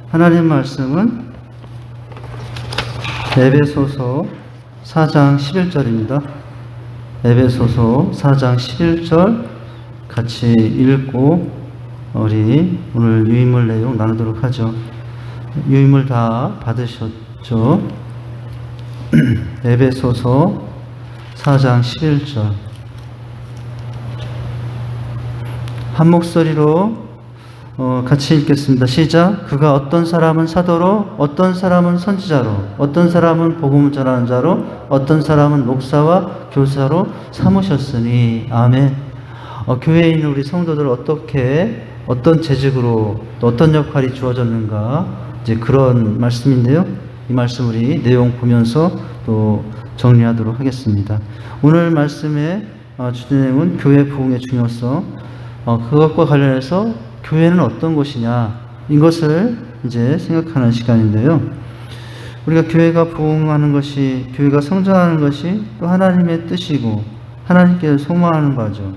하나님 말씀은 에베소서 4장 11절입니다. 에베소서 4장 11절 같이 읽고 우리 오늘 유인물 내용 나누도록 하죠. 유인물 다 받으셨죠? 에베소서 4장 11절 한 목소리로 같이 읽겠습니다. 시작. 그가 어떤 사람은 사도로, 어떤 사람은 선지자로, 어떤 사람은 복음을 전하는 자로, 어떤 사람은 목사와 교사로 삼으셨으니. 아멘. 교회에 있는 우리 성도들 어떻게, 어떤 재직으로, 또 어떤 역할이 주어졌는가, 이제 그런 말씀인데요. 이 말씀 우리 내용 보면서 또 정리하도록 하겠습니다. 오늘 말씀의 주된 내용은 교회 부흥의 중요성, 그것과 관련해서 교회는 어떤 곳이냐, 이것을 이제 생각하는 시간인데요. 우리가 교회가 부흥하는 것이, 교회가 성장하는 것이 또 하나님의 뜻이고 하나님께서 소망하는 바죠.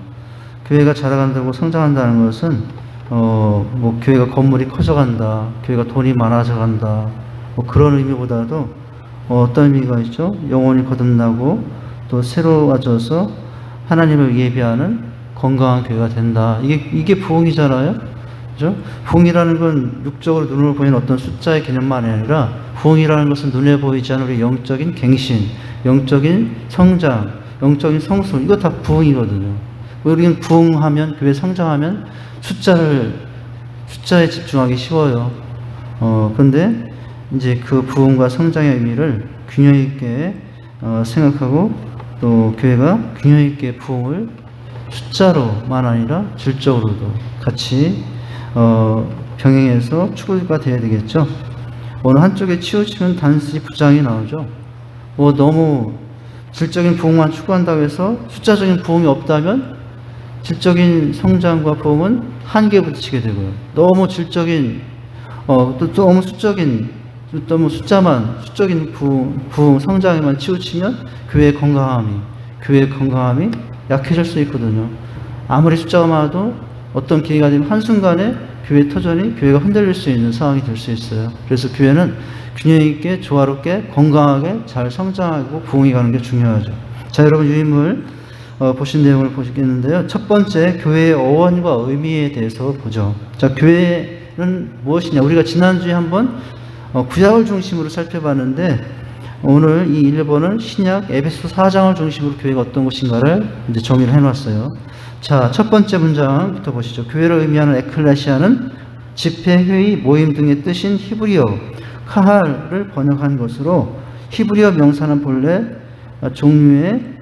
교회가 자라간다고 성장한다는 것은 뭐 교회가 건물이 커져간다, 교회가 돈이 많아져간다, 뭐 그런 의미보다도 어떤 의미가 있죠? 영혼이 거듭나고 또 새로워져서 하나님을 예배하는 건강한 교회가 된다. 이게 부흥이잖아요. 그죠? 부흥이라는 건 육적으로 눈으로 보이는 어떤 숫자의 개념만이 아니라, 부흥이라는 것은 눈에 보이지 않는 우리 영적인 갱신, 영적인 성장, 영적인 성숙, 이거 다 부흥이거든요. 우리는 부흥하면, 교회 성장하면 숫자에 집중하기 쉬워요. 그런데 이제 그 부흥과 성장의 의미를 균형 있게 생각하고, 또 교회가 균형 있게 부흥을 숫자로만 아니라 질적으로도 같이 병행해서 추구가 되어야 되겠죠. 어느 한쪽에 치우치면 단순히 부장이 나오죠. 너무 질적인 부흥만 추구한다고 해서 숫자적인 부흥이 없다면 질적인 성장과 부흥은 한계에 부딪히게 되고요. 너무 질적인 또 너무 수적인, 너무 수적인 부흥 성장에만 치우치면 교회의 건강함이 약해질 수 있거든요. 아무리 숫자가 많아도 어떤 기회가 되면 한순간에 교회 터전이, 교회가 흔들릴 수 있는 상황이 될 수 있어요. 그래서 교회는 균형 있게, 조화롭게, 건강하게 잘 성장하고 부흥해 가는 게 중요하죠. 자, 여러분 유인물 보신 내용을 보시겠는데요. 첫 번째, 교회의 어원과 의미에 대해서 보죠. 자, 교회는 무엇이냐? 우리가 지난주에 한번 구약을 중심으로 살펴봤는데, 오늘 이 1번은 신약 에베소 4장을 중심으로 교회가 어떤 것인가를 이제 정의를 해놨어요. 자, 첫 번째 문장부터 보시죠. 교회를 의미하는 에클레시아는 집회, 회의, 모임 등의 뜻인 히브리어 카할을 번역한 것으로, 히브리어 명사는 본래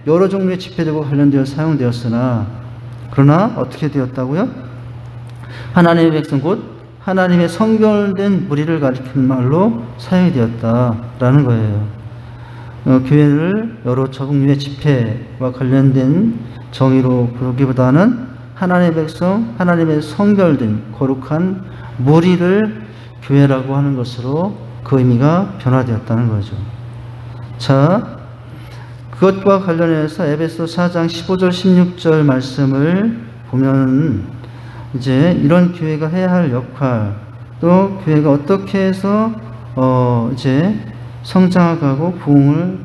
여러 종류의 집회들과 관련되어 사용되었으나, 그러나 어떻게 되었다고요? 하나님의 백성 곧 하나님의 성별된 무리를 가리키는 말로 사용이 되었다라는 거예요. 교회를 여러 종류의 집회와 관련된 정의로 보기보다는 하나님의 백성, 하나님의 성별된 거룩한 무리를 교회라고 하는 것으로 그 의미가 변화되었다는 거죠. 자, 그것과 관련해서 에베소 4장 15절 16절 말씀을 보면 이제 이런 교회가 해야 할 역할, 또 교회가 어떻게 해서 이제 성장하고 부흥을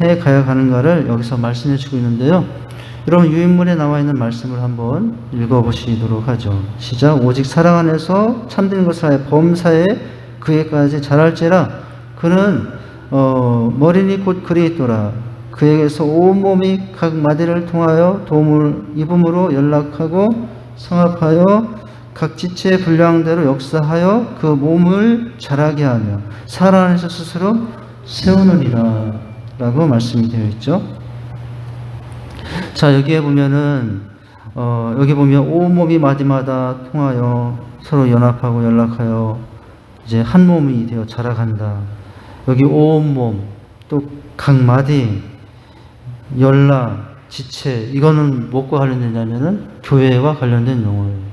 해 가야 가는가를 여기서 말씀해 주고 있는데요. 여러분 유인물에 나와 있는 말씀을 한번 읽어보시도록 하죠. 시작. 오직 사랑 안에서 참된 것을 하여 범사에 그에까지 자랄지라. 그는 머리니 곧 그리스도라. 그에게서 온몸이 각 마디를 통하여 도움을 입음으로 연락하고 성합하여 각 지체의 분량대로 역사하여 그 몸을 자라게 하며 사랑 안에서 스스로 세우느니라 라고 말씀이 되어 있죠. 자, 여기에 보면은 여기 보면 온몸이 마디마다 통하여 서로 연합하고 연락하여 이제 한 몸이 되어 자라간다. 여기 온몸, 또 각 마디, 연락, 지체, 이거는 무엇과 관련되냐면은 교회와 관련된 용어예요.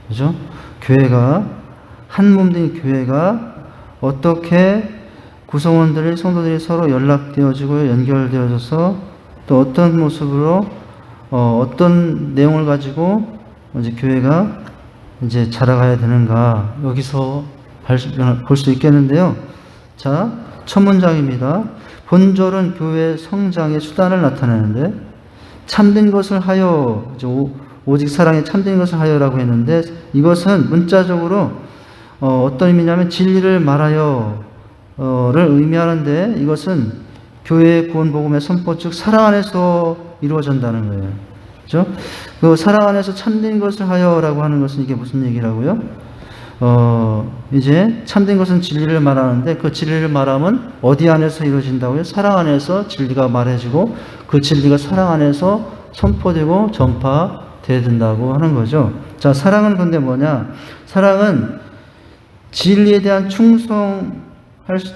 그죠? 교회가, 한 몸 된 교회가 어떻게 구성원들이, 성도들이 서로 연락되어지고 연결되어져서 또 어떤 모습으로 어떤 내용을 가지고 이제 교회가 이제 자라가야 되는가, 여기서 볼 수 있겠는데요. 자, 첫 문장입니다. 본절은 교회 성장의 수단을 나타내는데, 참된 것을 하여, 오직 사랑에 참된 것을 하여라고 했는데, 이것은 문자적으로 어떤 의미냐면 진리를 말하여를 의미하는데, 이것은 교회의 구원 복음의 선포 즉 사랑 안에서 이루어진다는 거예요. 그렇죠? 그 사랑 안에서 참된 것을 하여라고 하는 것은 이게 무슨 얘기라고요? 이제 참된 것은 진리를 말하는데 그 진리를 말하면 어디 안에서 이루어진다고요? 사랑 안에서 진리가 말해지고 그 진리가 사랑 안에서 선포되고 전파돼야 된다고 하는 거죠. 자, 사랑은 근데 뭐냐? 사랑은 진리에 대한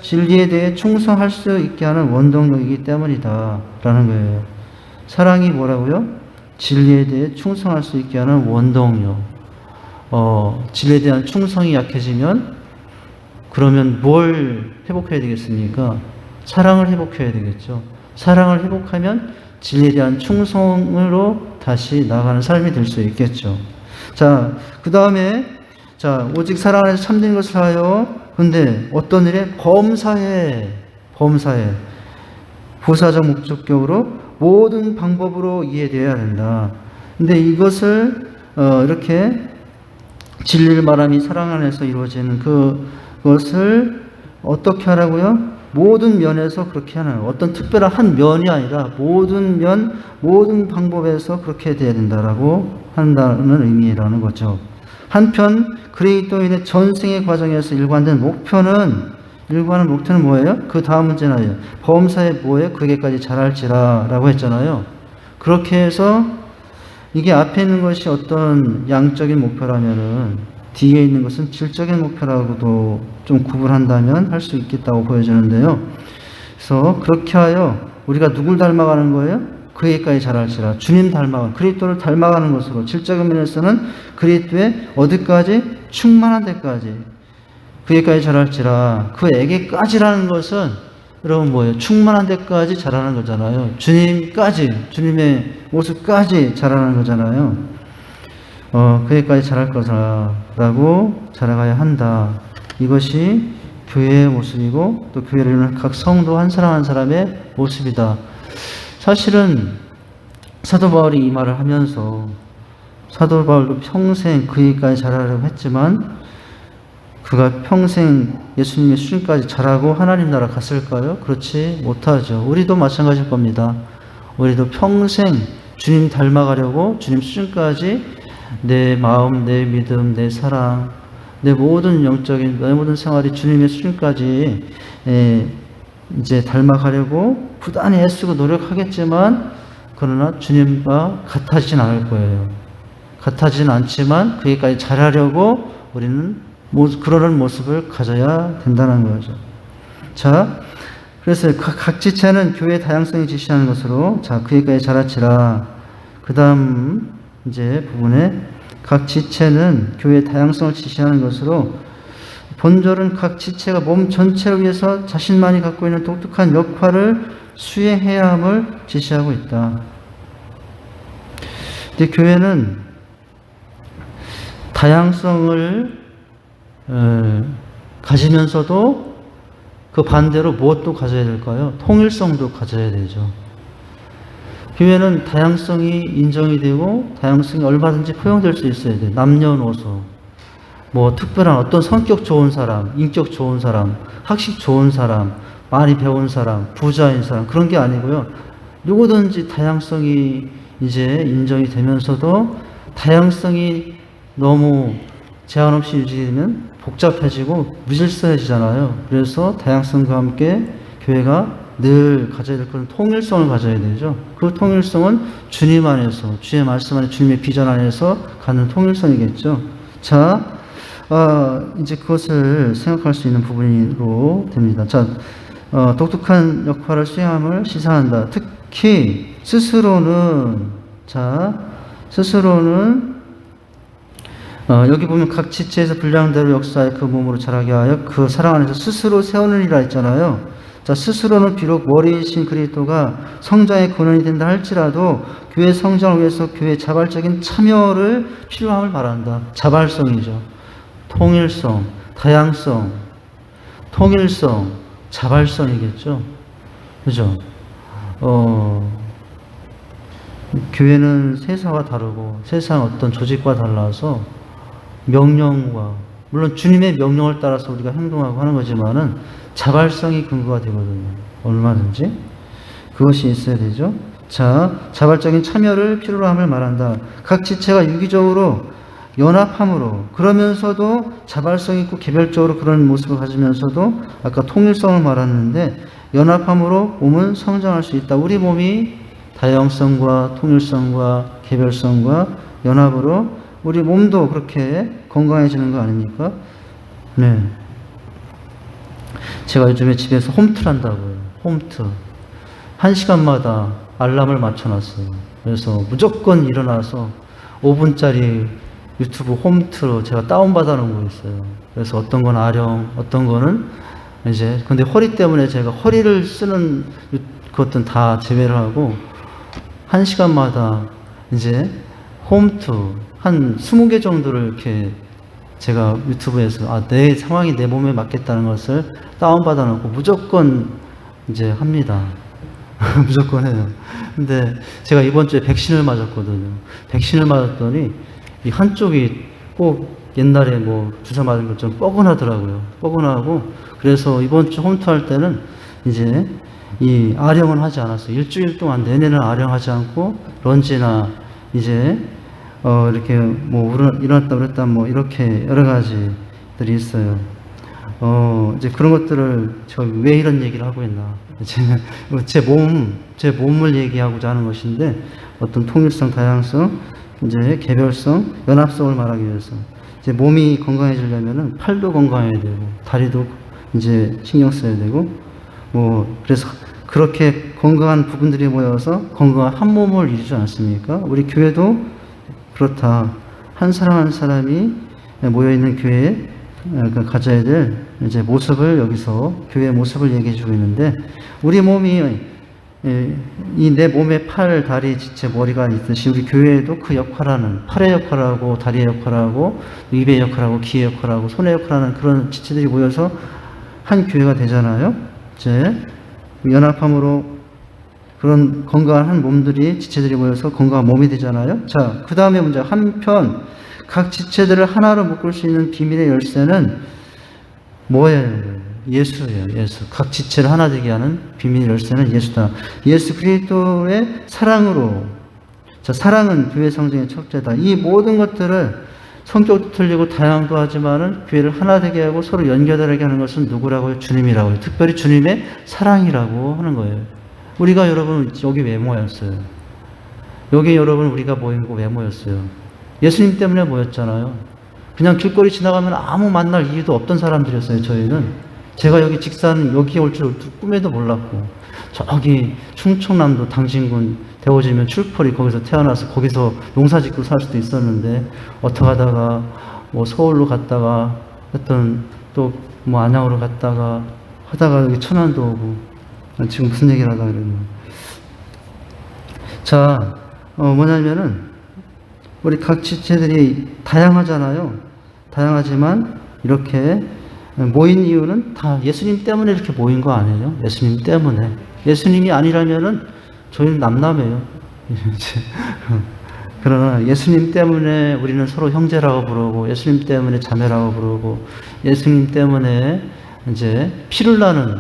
진리에 대해 충성할 수 있게 하는 원동력이기 때문이다 라는 거예요. 사랑이 뭐라고요? 진리에 대해 충성할 수 있게 하는 원동력. 진리에 대한 충성이 약해지면 그러면 뭘 회복해야 되겠습니까? 사랑을 회복해야 되겠죠. 사랑을 회복하면 진리에 대한 충성으로 다시 나아가는 삶이 될 수 있겠죠. 자, 그 다음에 자, 오직 사랑 안에서 참된 것을 하여 근데 어떤 일에 범사에 부사적 목적격으로 모든 방법으로 이해되어야 된다. 근데 이것을 이렇게 진리를 말함이 사랑 안에서 이루어지는 그것을 어떻게 하라고요? 모든 면에서 그렇게 하는 어떤 특별한 한 면이 아니라 모든 방법에서 그렇게 돼야 된다라고 한다는 의미라는 거죠. 한편 그리스도인의 전생의 과정에서 일관된 목표는 뭐예요? 그 다음 문제는 범사에 뭐예요? 그에게까지 자랄지라라고 했잖아요. 그렇게 해서 이게 앞에 있는 것이 어떤 양적인 목표라면은 뒤에 있는 것은 질적인 목표라고도 좀 구분한다면 할 수 있겠다고 보여지는데요. 그래서 그렇게 하여 우리가 누굴 닮아가는 거예요? 그에게까지 자랄지라. 주님 닮아가는, 그리스도를 닮아가는 것으로 질적인 면에서는 그리스도의 어디까지? 충만한 데까지. 그에게까지 자랄지라. 그에게까지라는 것은 여러분 뭐예요? 충만한 데까지 자라는 거잖아요. 주님까지, 주님의 모습까지 자라는 거잖아요. 그에까지 자랄 것이라고 자라가야 한다. 이것이 교회의 모습이고 또 교회를 이루는 각 성도 한 사람 한 사람의 모습이다. 사실은 사도 바울이 이 말을 하면서 사도 바울도 평생 그에까지 자라려고 했지만 그가 평생 예수님의 수준까지 자라고 하나님 나라 갔을까요? 그렇지 못하죠. 우리도 마찬가지일 겁니다. 우리도 평생 주님 닮아가려고 주님 수준까지 내 마음, 내 믿음, 내 사랑, 내 모든 영적인, 내 모든 생활이 주님의 수준까지 이제 닮아가려고 부단히 애쓰고 노력하겠지만 그러나 주님과 같아지진 않을 거예요. 같아지진 않지만 그에까지 자라려고 우리는 그러는 모습을 가져야 된다는 거죠. 자, 그래서 각 지체는 교회의 다양성이 지시하는 것으로 자, 그에까지 자랄지라. 그 다음 이제 부분에 각 지체는 교회의 다양성을 지시하는 것으로 본절은 각 지체가 몸 전체를 위해서 자신만이 갖고 있는 독특한 역할을 수행해야 함을 지시하고 있다. 근데 교회는 다양성을 가지면서도 그 반대로 무엇도 가져야 될까요? 통일성도 가져야 되죠. 교회는 다양성이 인정이 되고 다양성이 얼마든지 포용될 수 있어야 돼요. 남녀노소, 뭐 특별한 어떤 성격 좋은 사람, 인격 좋은 사람, 학식 좋은 사람, 많이 배운 사람, 부자인 사람 그런 게 아니고요. 누구든지 다양성이 이제 인정이 되면서도 다양성이 너무 제한 없이 유지되면 복잡해지고 무질서해지잖아요. 그래서 다양성과 함께 교회가 늘 가져야 될 그런 통일성을 가져야 되죠. 그 통일성은 주님 안에서, 주의 말씀 안에, 주님의 비전 안에서 갖는 통일성이겠죠. 자, 이제 그것을 생각할 수 있는 부분으로 됩니다. 자, 독특한 역할을 수행함을 시사한다. 특히 스스로는 여기 보면 각 지체에서 분량대로 역사에 그 몸으로 자라게 하여 그 사랑 안에서 스스로 세우느니라 했잖아요. 자, 스스로는 비록 머리이신 그리스도가 성장의 근원이 된다 할지라도 교회 성장을 위해서 교회의 자발적인 참여를 필요함을 말한다. 자발성이죠. 통일성. 다양성, 통일성, 자발성이겠죠. 그죠? 교회는 세상과 다르고 세상 어떤 조직과 달라서 명령과, 물론 주님의 명령을 따라서 우리가 행동하고 하는 거지만은 자발성이 근거가 되거든요. 얼마든지. 그것이 있어야 되죠. 자, 자발적인 참여를 필요로 함을 말한다. 각 지체가 유기적으로 연합함으로, 그러면서도 자발성 있고 개별적으로 그런 모습을 가지면서도 아까 통일성을 말하는데 연합함으로 몸은 성장할 수 있다. 우리 몸이 다양성과 통일성과 개별성과 연합으로 우리 몸도 그렇게 건강해지는 거 아닙니까? 네. 제가 요즘에 집에서 홈트를 한다고요. 홈트. 1시간마다 알람을 맞춰놨어요. 그래서 무조건 일어나서 5분짜리 유튜브 홈트로 제가 다운받아 놓은 거 있어요. 그래서 어떤 건 아령, 어떤 거는 이제, 근데 허리 때문에 제가 허리를 쓰는 그것들은 다 제외를 하고 1시간마다 이제 홈트 한 20개 정도를 이렇게 제가 유튜브에서 내 상황이 내 몸에 맞겠다는 것을 다운받아 놓고 무조건 이제 합니다. 무조건 해요. 근데 제가 이번 주에 백신을 맞았거든요. 백신을 맞았더니 이 한쪽이 꼭 옛날에 뭐 주사 맞은 것처럼 뻐근하더라고요. 뻐근하고, 그래서 이번 주 홈트할 때는 이제 이 아령은 하지 않았어요. 일주일 동안 내내는 아령하지 않고 런지나 이제 이렇게 뭐 일어났다 그랬다 뭐 이렇게 여러 가지들이 있어요. 이제 그런 것들을 제가 왜 이런 얘기를 하고 있나? 제 몸을 얘기하고자 하는 것인데, 어떤 통일성, 다양성, 이제 개별성, 연합성을 말하기 위해서 이제 몸이 건강해지려면은 팔도 건강해야 되고 다리도 이제 신경 써야 되고 뭐 그래서 그렇게 건강한 부분들이 모여서 건강한 한 몸을 이루지 않습니까? 우리 교회도 그렇다. 한 사람 한 사람이 모여 있는 교회에 가져야 될 이제 모습을 여기서 교회의 모습을 얘기해 주고 있는데, 우리 몸이 이 내 몸에 팔, 다리, 지체, 머리가 있듯이 우리 교회에도 그 역할하는, 팔의 역할하고 다리의 역할하고 입의 역할하고 귀의 역할하고 손의 역할하는 그런 지체들이 모여서 한 교회가 되잖아요. 이제 연합함으로 그런 건강한 한 몸들이, 지체들이 모여서 건강한 몸이 되잖아요. 자, 그 다음에 문제, 한편 각 지체들을 하나로 묶을 수 있는 비밀의 열쇠는 뭐예요? 예수예요. 예수. 각 지체를 하나 되게 하는 비밀의 열쇠는 예수다. 예수 그리스도의 사랑으로. 자, 사랑은 교회 성장의 첫째다. 이 모든 것들을 성격도 틀리고 다양도 하지만은 교회를 하나 되게 하고 서로 연결하게 하는 것은 누구라고요? 주님이라고요. 특별히 주님의 사랑이라고 하는 거예요. 우리가 여러분 여기 왜 모였어요? 여기 여러분 우리가 모인 거 왜 모였어요? 예수님 때문에 모였잖아요. 그냥 길거리 지나가면 아무 만날 이유도 없던 사람들이었어요. 저희는. 제가 여기 직산 여기 올 줄 꿈에도 몰랐고, 저기 충청남도 당진군 대오지면 출포리 거기서 태어나서 거기서 농사짓고 살 수도 있었는데, 어떻게 하다가 뭐 서울로 갔다가 하여튼 또 뭐 안양으로 갔다가 하다가 여기 천안도 오고, 지금 무슨 얘기를 하다 그랬나. 자, 뭐냐면은 우리 각 지체들이 다양하잖아요. 다양하지만 이렇게 모인 이유는 다 예수님 때문에 이렇게 모인 거 아니에요? 예수님 때문에. 예수님이 아니라면은 저희는 남남이에요. 그러나 예수님 때문에 우리는 서로 형제라고 부르고, 예수님 때문에 자매라고 부르고, 예수님 때문에 이제 피를 나는,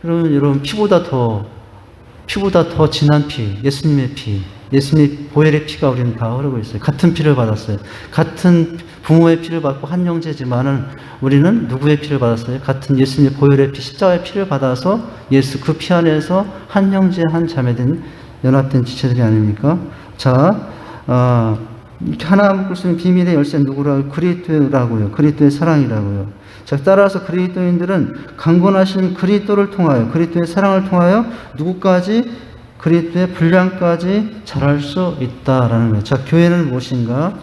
그러면 여러분 피보다 더 진한 피, 예수님의 피, 예수님의 보혈의 피가 우리는 다 흐르고 있어요. 같은 피를 받았어요. 같은 부모의 피를 받고 한 형제지만은 우리는 누구의 피를 받았어요? 같은 예수님의 보혈의 피, 십자가의 피를 받아서 예수 그 피 안에서 한 형제, 한 자매된 연합된 지체들이 아닙니까? 자, 이렇게 하나 묶을 수 있는 비밀의 열쇠는 누구라고요? 그리스도라고요. 그리스도의 사랑이라고요. 자, 따라서 그리스도인들은 강건하신 그리스도를 통하여, 그리스도의 사랑을 통하여 누구까지? 그리스도의 분량까지 자랄 수 있다라는 거예요. 자, 교회는 무엇인가?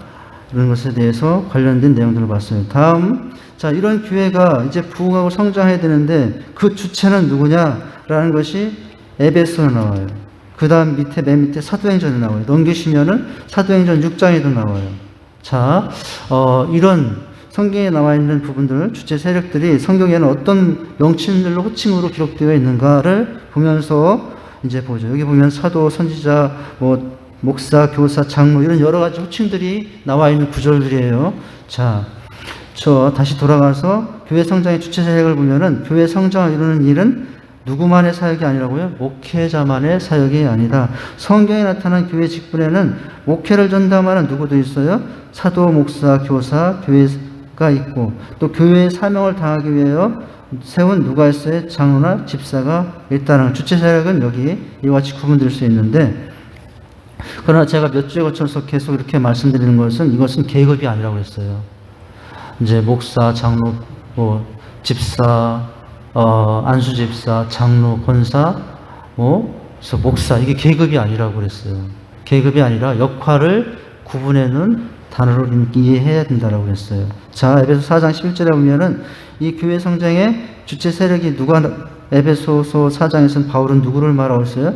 이런 것에 대해서 관련된 내용들을 봤어요. 다음, 자, 이런 교회가 이제 부흥하고 성장해야 되는데 그 주체는 누구냐라는 것이 에베소에 나와요. 그 다음 밑에, 맨 밑에 사도행전에 나와요. 넘기시면은 사도행전 6장에도 나와요. 자, 이런 성경에 나와 있는 부분들, 주체 세력들이 성경에는 어떤 명칭들로 호칭으로 기록되어 있는가를 보면서 이제 보죠. 여기 보면 사도, 선지자, 뭐 목사, 교사, 장로 이런 여러 가지 호칭들이 나와 있는 구절들이에요. 자, 저 다시 돌아가서 교회 성장의 주체 세력을 보면은 교회 성장을 이루는 일은 누구만의 사역이 아니라고요? 목회자만의 사역이 아니다. 성경에 나타난 교회 직분에는 목회를 전담하는 누구도 있어요? 사도, 목사, 교사, 교회가 있고 또 교회의 사명을 다하기 위하여 세운 누가 있어요? 장로나 집사가 있다는 주체 세력은 여기 이와 같이 구분될 수 있는데 그러나 제가 몇 주에 거쳐서 계속 이렇게 말씀드리는 것은 이것은 계급이 아니라고 했어요. 이제 목사, 장로, 뭐 집사, 안수집사, 장로, 권사, 그래서 목사, 이게 계급이 아니라고 그랬어요. 계급이 아니라 역할을 구분해놓은 단어로 이해해야 된다라고 했어요. 자, 에베소 4장 11절에 보면은 이 교회 성장의 주체 세력이 누가, 에베소서 4장에서는 바울은 누구를 말하고 있어요?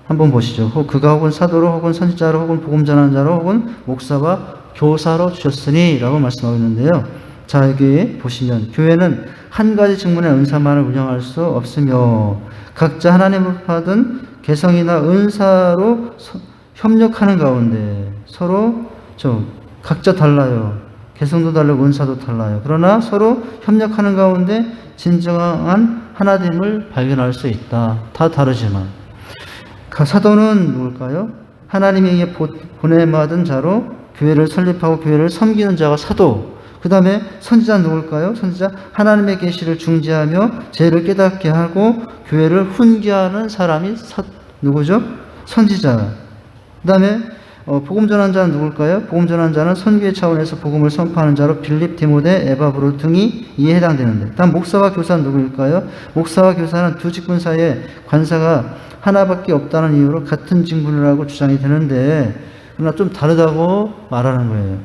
한번 보시죠. 그가 혹은 사도로, 혹은 선지자로, 혹은 복음 전하는 자로, 혹은 목사와 교사로 주셨으니 라고 말씀하고 있는데요. 자, 여기 보시면 교회는 한 가지 직분의 은사만을 운영할 수 없으며 각자 하나님을 받은 개성이나 은사로 협력하는 가운데 서로 각자 달라요. 개성도 다르고 은사도 달라요. 그러나 서로 협력하는 가운데 진정한 하나됨을 발견할 수 있다. 다 다르지만 사도는 누굴까요? 하나님에게 보냄받은 자로 교회를 설립하고 교회를 섬기는 자가 사도. 그 다음에 선지자는 누굴까요? 선지자 하나님의 계시를 중지하며 죄를 깨닫게 하고 교회를 훈계하는 사람이 누구죠? 선지자. 그 다음에 복음 전하는 자는 누굴까요? 복음 전하는 자는 선교의 차원에서 복음을 선포하는 자로 빌립, 디모데, 에바, 브로 등이 이에 해당되는데 다음 목사와 교사는 누구일까요? 목사와 교사는 두 직분 사이에 관사가 하나밖에 없다는 이유로 같은 직분이라고 주장이 되는데 그러나 좀 다르다고 말하는 거예요.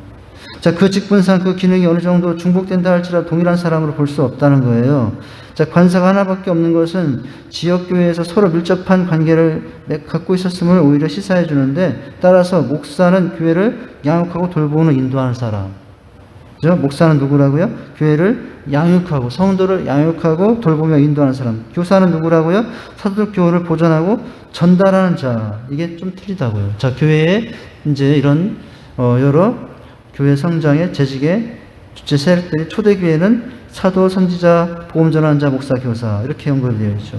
자, 그 직분상 그 기능이 어느 정도 중복된다 할지라도 동일한 사람으로 볼 수 없다는 거예요. 자, 관사가 하나밖에 없는 것은 지역교회에서 서로 밀접한 관계를 갖고 있었음을 오히려 시사해 주는데 따라서 목사는 교회를 양육하고 돌보는 인도하는 사람. 그죠? 목사는 누구라고요? 교회를 양육하고 성도를 양육하고 돌보며 인도하는 사람. 교사는 누구라고요? 사도들 교훈을 보존하고 전달하는 자. 이게 좀 틀리다고요. 자, 교회에 이제 이런 여러 교회 성장의 재직의 주체 세력들이 초대교회는 사도, 선지자, 복음 전하는 자, 목사, 교사 이렇게 연결되어 있죠.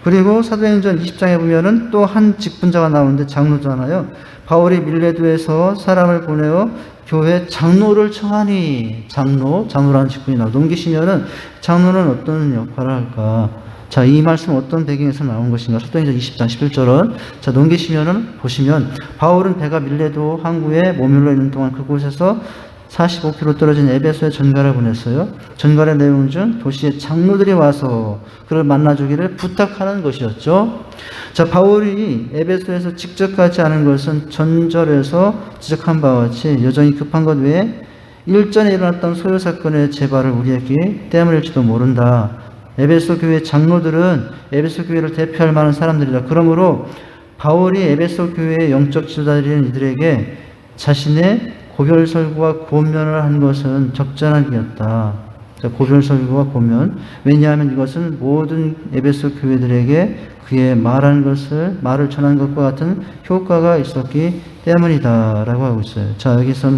그리고 사도행전 20장에 보면은 또 한 직분자가 나오는데 장로잖아요. 바울이 밀레도에서 사람을 보내어 교회 장로를 청하니 장로라는 직분이 나와. 넘기시면은 장로는 어떤 역할을 할까? 자, 이 말씀 어떤 배경에서 나온 것인가? 사도행전 20장 11절은 자, 넘기시면은 보시면 바울은 배가 밀레도 항구에 머물러 있는 동안 그곳에서 45km 떨어진 에베소에 전가를 보냈어요. 전가의 내용 중 도시의 장로들이 와서 그를 만나주기를 부탁하는 것이었죠. 자, 바울이 에베소에서 직접 가지 않은 것은 전절에서 지적한 바와 같이 여전히 급한 것 외에 일전에 일어났던 소요 사건의 재발을 우리에게 때문일지도 모른다. 에베소 교회 장로들은 에베소 교회를 대표할 만한 사람들이다. 그러므로 바울이 에베소 교회의 영적 지도자들인 이들에게 자신의 고별설교와 고면을 한 것은 적절한 일이었다. 고별설교와 고면. 왜냐하면 이것은 모든 에베소 교회들에게 그의 말을 전한 것과 같은 효과가 있었기 때문이다. 라고 하고 있어요. 자, 여기서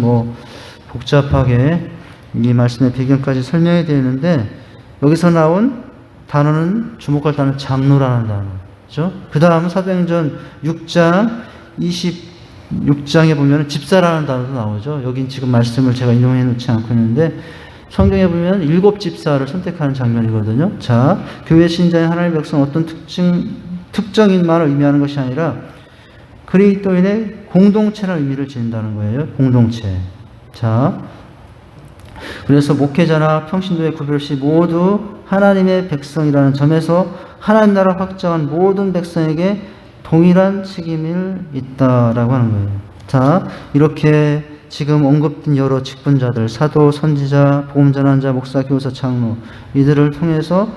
복잡하게 이 말씀의 배경까지 설명이 되어 있는데 여기서 나온 단어는 주목할 단어는 장로라는 단어죠. 그 다음 사도행전 6장 26장에 보면 집사라는 단어도 나오죠. 여긴 지금 말씀을 제가 인용해 놓지 않고 있는데 성경에 보면 7 집사를 선택하는 장면이거든요. 자, 교회 신자의 하나님의 백성 어떤 특정인만을 의미하는 것이 아니라 그리스도인의 공동체라는 의미를 지닌다는 거예요. 공동체. 자, 그래서 목회자나 평신도의 구별 없이 모두 하나님의 백성이라는 점에서 하나님 나라 확장한 모든 백성에게 동일한 책임이 있다라고 하는 거예요. 자, 이렇게 지금 언급된 여러 직분자들, 사도, 선지자, 복음 전하는 자, 목사, 교사, 장로 이들을 통해서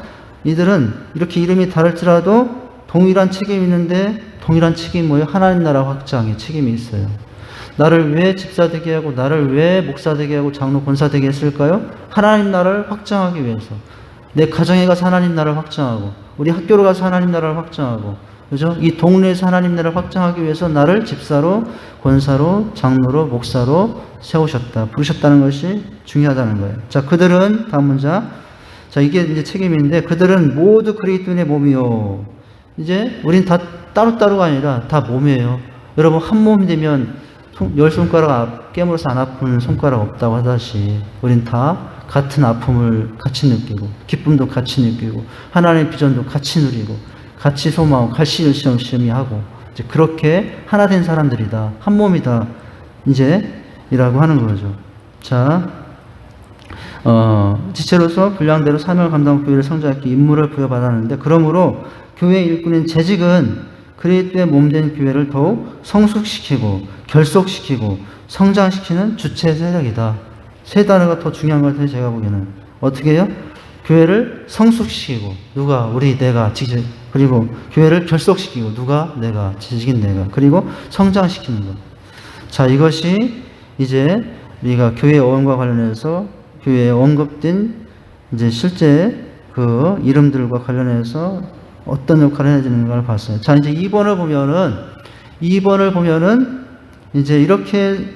이들은 이렇게 이름이 다를지라도 동일한 책임이 있는데 동일한 책임이 뭐예요? 하나님 나라 확장의 책임이 있어요. 나를 왜 집사 되게 하고 나를 왜 목사 되게 하고 장로 권사 되게 했을까요? 하나님 나라를 확장하기 위해서. 내 가정에 가서 하나님 나라를 확장하고 우리 학교로 가서 하나님 나라를 확장하고 그죠? 이 동네에서 하나님 나라를 확장하기 위해서 나를 집사로 권사로 장로로 목사로 세우셨다. 부르셨다는 것이 중요하다는 거예요. 자, 그들은 다음 문장. 자, 이게 이제 책임인데 그들은 모두 그리스도인의 몸이요. 이제 우린 다 따로따로가 아니라 다 몸이에요. 여러분 한 몸이 되면 열 손가락 깨물어서 안 아픈 손가락 없다고 하듯이 우린 다 같은 아픔을 같이 느끼고 기쁨도 같이 느끼고 하나님의 비전도 같이 누리고 같이 소망하고 같이 열심히 하고 이제 그렇게 하나 된 사람들이다. 한 몸이다. 이제 이라고 하는 거죠. 자, 지체로서 분량대로 사명을 감당하고 교회를 성장하기 임무를 부여받았는데 그러므로 교회 일꾼인 재직은 그리스도의 몸된 교회를 더욱 성숙시키고 결속시키고 성장시키는 주체 세력이다. 세 단어가 더 중요한 것 같아요. 제가 보기에는. 어떻게 해요? 교회를 성숙시키고 누가? 우리 내가 지직 그리고 교회를 결속시키고 누가? 내가 지직인 내가 그리고 성장시키는 것. 자, 이것이 이제 우리가 교회 어원과 관련해서 교회에 언급된 이제 실제 그 이름들과 관련해서 어떤 역할을 해야되는가를 봤어요. 자, 이제 2번을 보면은 이제 이렇게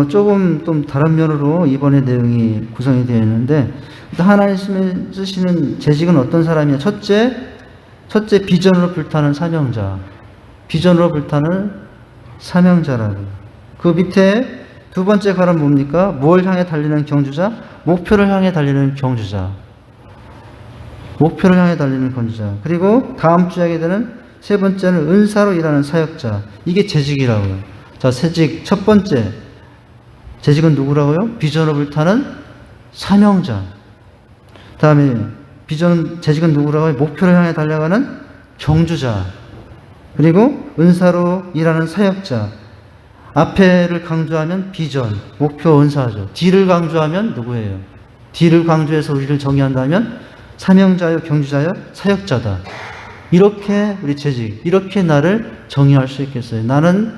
조금 좀 다른 면으로 2번의 내용이 구성이 되어 있는데 하나님이 쓰시는 재직은 어떤 사람이냐? 첫째 비전으로 불타는 사명자. 비전으로 불타는 사명자라고. 그 밑에 두 번째 가는 뭡니까? 뭘 향해 달리는 경주자? 목표를 향해 달리는 경주자. 목표를 향해 달리는 경주자. 그리고 다음 주 하게 되는 세 번째는 은사로 일하는 사역자. 이게 재직이라고요. 자, 재직 첫 번째. 재직은 누구라고요? 비전으로 불타는 사명자. 다음에 재직은 누구라고요? 목표를 향해 달려가는 경주자. 그리고 은사로 일하는 사역자. 앞에를 강조하면 비전, 목표, 은사죠. D를 강조하면 누구예요? D를 강조해서 우리를 정의한다면 사명자요, 경주자요, 사역자다. 이렇게 우리 재직, 이렇게 나를 정의할 수 있겠어요. 나는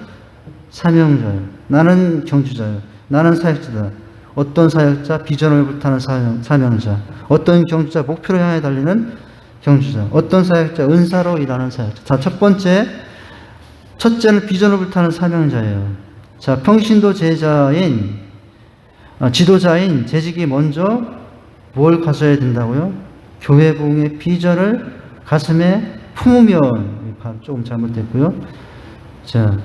사명자요, 나는 경주자요, 나는 사역자다. 어떤 사역자? 비전을 불타는 사명자. 어떤 경주자? 목표를 향해 달리는 경주자. 어떤 사역자? 은사로 일하는 사역자. 자, 첫째는 비전을 불타는 사명자예요. 자, 평신도 지도자인 재직이 먼저 뭘 가져야 된다고요? 교회 부흥의 비전을 가슴에 품으면, 조금 잘못됐고요. 자,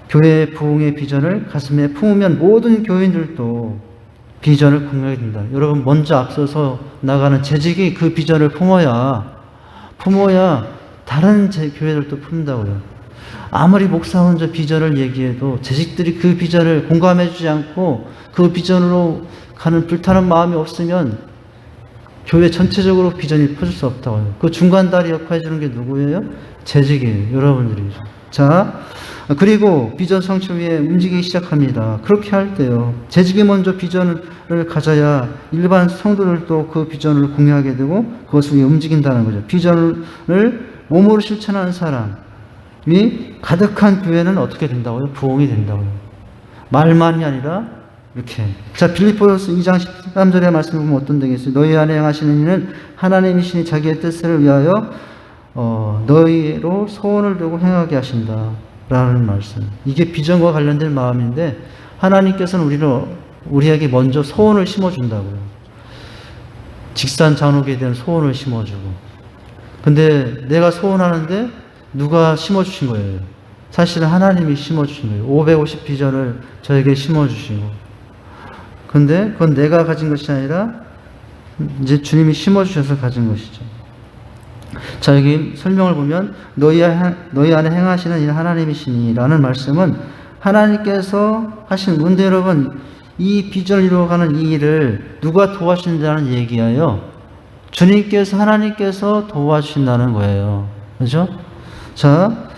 교회 부흥의 비전을 가슴에 품으면 모든 교인들도 비전을 공유하게 된다. 여러분, 먼저 앞서서 나가는 재직이 그 비전을 품어야 다른 교회들도 품는다고요. 아무리 목사 혼자 비전을 얘기해도 재직들이 그 비전을 공감해주지 않고 그 비전으로 가는 불타는 마음이 없으면 교회 전체적으로 비전이 퍼질 수 없다고요. 그 중간다리 역할 해주는 게 누구예요? 재직이에요. 여러분들이죠. 자, 그리고 비전 성취 위해 움직이기 시작합니다. 그렇게 할 때요. 재직이 먼저 비전을 가져야 일반 성도들도 그 비전을 공유하게 되고 그것을 위해 움직인다는 거죠. 비전을 몸으로 실천하는 사람이 가득한 교회는 어떻게 된다고요? 부흥이 된다고요. 말만이 아니라 이렇게. 자, 빌립보서 2장 13절의 말씀을 보면 어떤 데가 있어요? 너희 안에 행하시는 이는 하나님이시니 자기의 뜻을 위하여 너희로 소원을 두고 행하게 하신다 라는 말씀. 이게 비전과 관련된 마음인데 하나님께서는 우리에게 먼저 소원을 심어준다고요. 직산 잔혹에 대한 소원을 심어주고. 근데 내가 소원하는데 누가 심어주신 거예요? 사실은 하나님이 심어주신 거예요. 550 비전을 저에게 심어주시고. 근데 그건 내가 가진 것이 아니라 이제 주님이 심어주셔서 가진 것이죠. 자, 여기 설명을 보면 너희 안에 행하시는 이 하나님이시니 라는 말씀은 하나님께서 하신 문제. 여러분, 이 비전을 이루어가는 이 일을 누가 도와주신다는 얘기예요? 주님께서, 하나님께서 도와주신다는 거예요. 그죠? 자,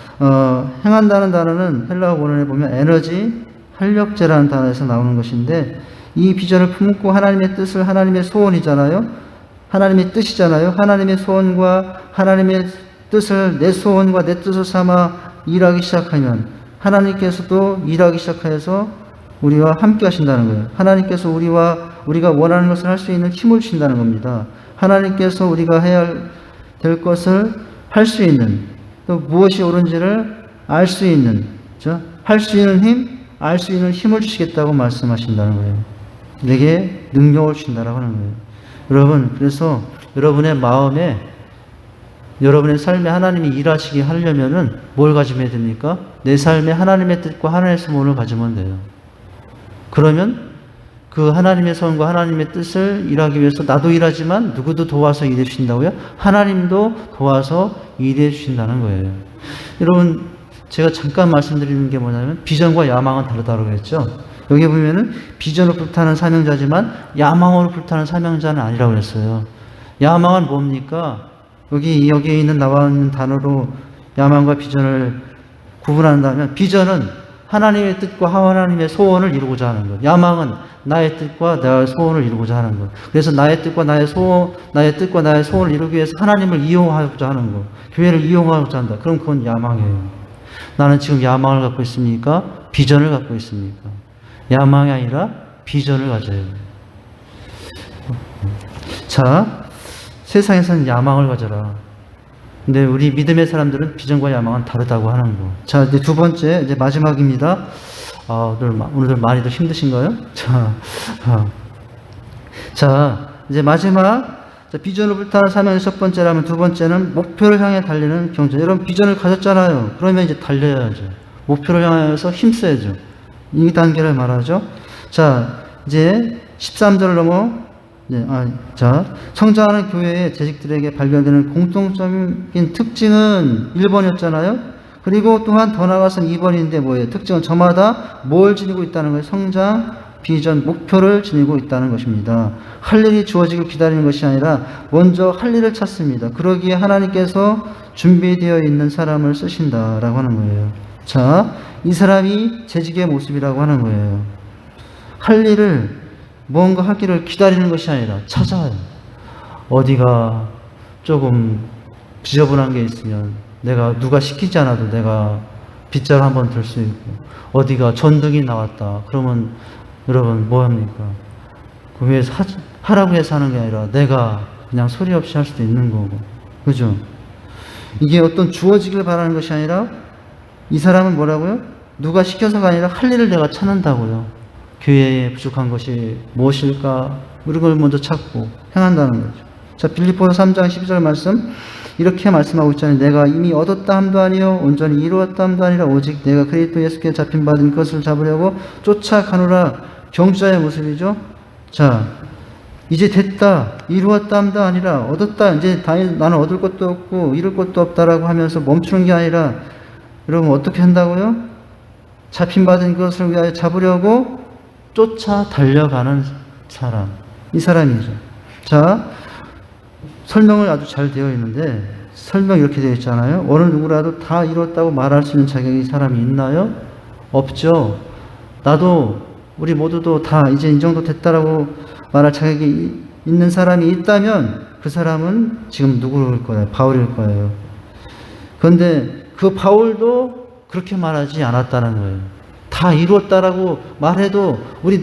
행한다는 단어는 헬라어 원어에 보면 에너지, 활력제라는 단어에서 나오는 것인데 이 비전을 품고 하나님의 뜻을, 하나님의 소원이잖아요. 하나님의 뜻이잖아요. 하나님의 소원과 하나님의 뜻을 내 소원과 내 뜻을 삼아 일하기 시작하면 하나님께서도 일하기 시작해서 우리와 함께 하신다는 거예요. 하나님께서 우리가 원하는 것을 할 수 있는 힘을 주신다는 겁니다. 하나님께서 우리가 해야 될 것을 할 수 있는, 또 무엇이 옳은지를 알 수 있는, 할 수 있는 힘, 알 수 있는 힘을 주시겠다고 말씀하신다는 거예요. 내게 능력을 주신다라고 하는 거예요. 여러분, 그래서 여러분의 마음에, 여러분의 삶에 하나님이 일하시게 하려면은 뭘 가지면 됩니까? 내 삶에 하나님의 뜻과 하나님의 소원을 가지면 돼요. 그러면 그 하나님의 소원과 하나님의 뜻을 일하기 위해서 나도 일하지만 누구도 도와서 일해 주신다고요? 하나님도 도와서 일해 주신다는 거예요. 여러분, 제가 잠깐 말씀드리는 게 뭐냐면 비전과 야망은 다르다고 그랬죠. 여기 보면은 비전으로 불타는 사명자지만 야망으로 불타는 사명자는 아니라고 그랬어요. 야망은 뭡니까? 여기에 있는 나와 있는 단어로 야망과 비전을 구분한다면, 비전은 하나님의 뜻과 하나님의 소원을 이루고자 하는 것. 야망은 나의 뜻과 나의 소원을 이루고자 하는 것. 그래서 나의 뜻과 나의 소원을 이루기 위해서 하나님을 이용하고자 하는 것. 교회를 이용하고자 한다. 그럼 그건 야망이에요. 나는 지금 야망을 갖고 있습니까? 비전을 갖고 있습니까? 야망이 아니라 비전을 가져야 해요. 자, 세상에서는 야망을 가져라. 근데 우리 믿음의 사람들은 비전과 야망은 다르다고 하는 거. 자, 이제 두 번째, 이제 마지막입니다. 오늘들 많이들 힘드신가요? 자, 이제 마지막. 자, 비전을 불타는 사명의 첫 번째라면 두 번째는 목표를 향해 달리는 경제. 여러분, 비전을 가졌잖아요. 그러면 이제 달려야죠. 목표를 향해서 힘써야죠. 이 단계를 말하죠. 자, 이제 13절을 넘어, 자, 성장하는 교회의 재직들에게 발견되는 공통적인 특징은 1번이었잖아요. 그리고 또한 더 나아가서는 2번인데 뭐예요? 특징은 저마다 뭘 지니고 있다는 거예요? 성장, 비전, 목표를 지니고 있다는 것입니다. 할 일이 주어지길 기다리는 것이 아니라 먼저 할 일을 찾습니다. 그러기에 하나님께서 준비되어 있는 사람을 쓰신다라고 하는 거예요. 자, 이 사람이 재직의 모습이라고 하는 거예요. 할 일을, 뭔가 하기를 기다리는 것이 아니라 찾아요. 어디가 조금 지저분한 게 있으면 누가 시키지 않아도 내가 빗자루 한번 들 수 있고, 어디가 전등이 나왔다. 그러면 여러분 뭐 합니까? 그 위에서 하라고 해서 하는 게 아니라 내가 그냥 소리 없이 할 수도 있는 거고. 그죠? 이게 어떤 주어지길 바라는 것이 아니라, 이 사람은 뭐라고요? 누가 시켜서가 아니라 할 일을 내가 찾는다고요. 교회에 부족한 것이 무엇일까? 이런 걸 먼저 찾고 행한다는 거죠. 자, 빌립보서 3장 12절 말씀 이렇게 말씀하고 있잖아요. 내가 이미 얻었다 함도 아니요 온전히 이루었다 함도 아니라 오직 내가 그리스도 예수께 잡힌 받은 것을 잡으려고 쫓아가노라. 경주자의 모습이죠. 자, 이제 됐다, 이루었다 함도 아니라 얻었다, 이제 나는 얻을 것도 없고 이룰 것도 없다라고 하면서 멈추는 게 아니라, 여러분 어떻게 한다고요? 잡힌 받은 것을 위하여 잡으려고 쫓아 달려가는 사람, 이 사람이죠. 자, 설명을 아주 잘 되어 있는데, 설명 이렇게 되어 있잖아요. 어느 누구라도 다 이뤘다고 말할 수 있는 자격이 사람이 있나요? 없죠. 우리 모두도 다 이제 이 정도 됐다라고 말할 자격이 있는 사람이 있다면 그 사람은 지금 누구일 거예요? 바울일 거예요. 그런데 그 바울도 그렇게 말하지 않았다는 거예요. 다 이루었다라고 말해도 우리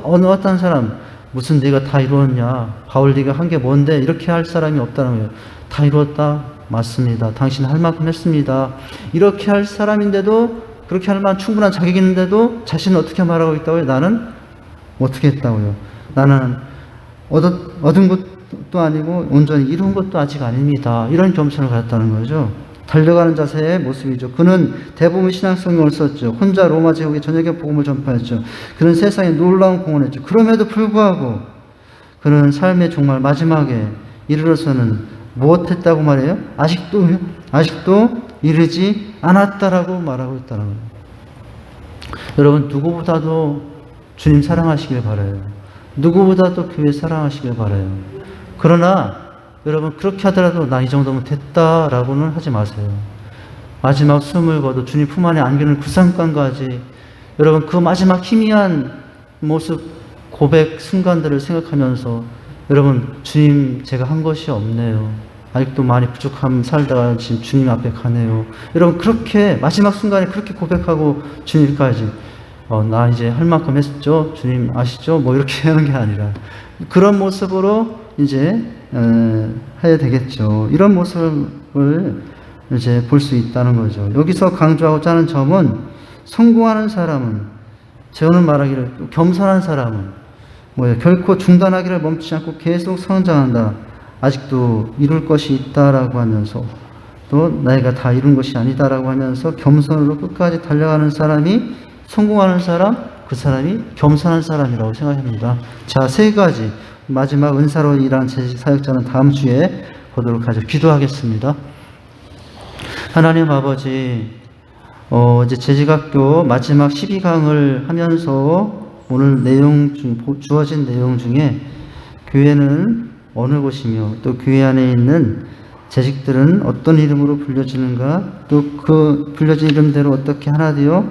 어느 어떤 사람, 무슨 네가 다 이루었냐? 바울 네가 한 게 뭔데? 이렇게 할 사람이 없다는 거예요. 다 이루었다? 맞습니다. 당신 할 만큼 했습니다. 이렇게 할 사람인데도, 그렇게 할 만한 충분한 자격이 있는데도 자신은 어떻게 말하고 있다고요? 나는 어떻게 했다고요? 나는 얻은 것도 아니고 온전히 이룬 것도 아직 아닙니다. 이런 겸손을 가졌다는 거죠. 달려가는 자세의 모습이죠. 그는 대부분 신앙성경을 썼죠. 혼자 로마 제국에 저녁에 복음을 전파했죠. 그는 세상에 놀라운 공헌했죠. 그럼에도 불구하고 그는 삶의 정말 마지막에 이르러서는 무엇했다고 말해요? 아직도 이르지 않았다라고 말하고 있다는 거예요. 여러분, 누구보다도 주님 사랑하시길 바라요. 누구보다도 교회 사랑하시길 바라요. 그러나 여러분, 그렇게 하더라도 나 이 정도면 됐다라고는 하지 마세요. 마지막 숨을 거둬 주님 품 안에 안기는 그 순간까지, 여러분 그 마지막 희미한 모습, 고백 순간들을 생각하면서, 여러분 주님 제가 한 것이 없네요. 아직도 많이 부족함 살다가 지금 주님 앞에 가네요. 여러분, 그렇게 마지막 순간에 그렇게 고백하고 주님까지 나 이제 할 만큼 했죠. 주님 아시죠? 뭐 이렇게 하는 게 아니라 그런 모습으로 이제 해야 되겠죠. 이런 모습을 이제 볼 수 있다는 거죠. 여기서 강조하고자 하는 점은 성공하는 사람은, 제오는 말하기를 겸손한 사람은 뭐예요? 결코 중단하기를 멈추지 않고 계속 성장한다. 아직도 이룰 것이 있다라고 하면서 또 나이가 다 이룬 것이 아니다라고 하면서 겸손으로 끝까지 달려가는 사람이 성공하는 사람, 그 사람이 겸손한 사람이라고 생각합니다. 자, 세 가지 마지막 은사로 일한 재직 사역자는 다음 주에 보도록 하죠. 기도하겠습니다. 하나님 아버지, 이제 재직학교 마지막 12강을 하면서 오늘 주어진 내용 중에 교회는 어느 곳이며 또 교회 안에 있는 재직들은 어떤 이름으로 불려지는가, 또 그 불려진 이름대로 어떻게 하나 되어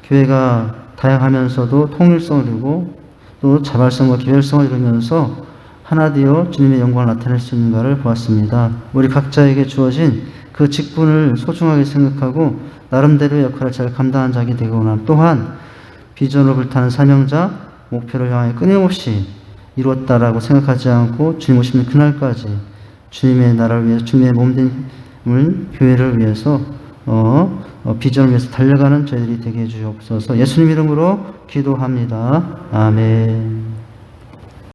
교회가 다양하면서도 통일성을 이루고 또 자발성과 개별성을 이루면서 하나 되어 주님의 영광을 나타낼 수 있는가를 보았습니다. 우리 각자에게 주어진 그 직분을 소중하게 생각하고 나름대로의 역할을 잘 감당한 자가 되거나, 또한 비전으로 불타는 사명자, 목표를 향해 끊임없이 이루었다라고 생각하지 않고 주님 오시는 그날까지 주님의 나라를 위해서, 주님의 몸된 교회를 위해서 비전을 위해서 달려가는 저희들이 되게 해주옵소서. 예수님 이름으로 기도합니다. 아멘.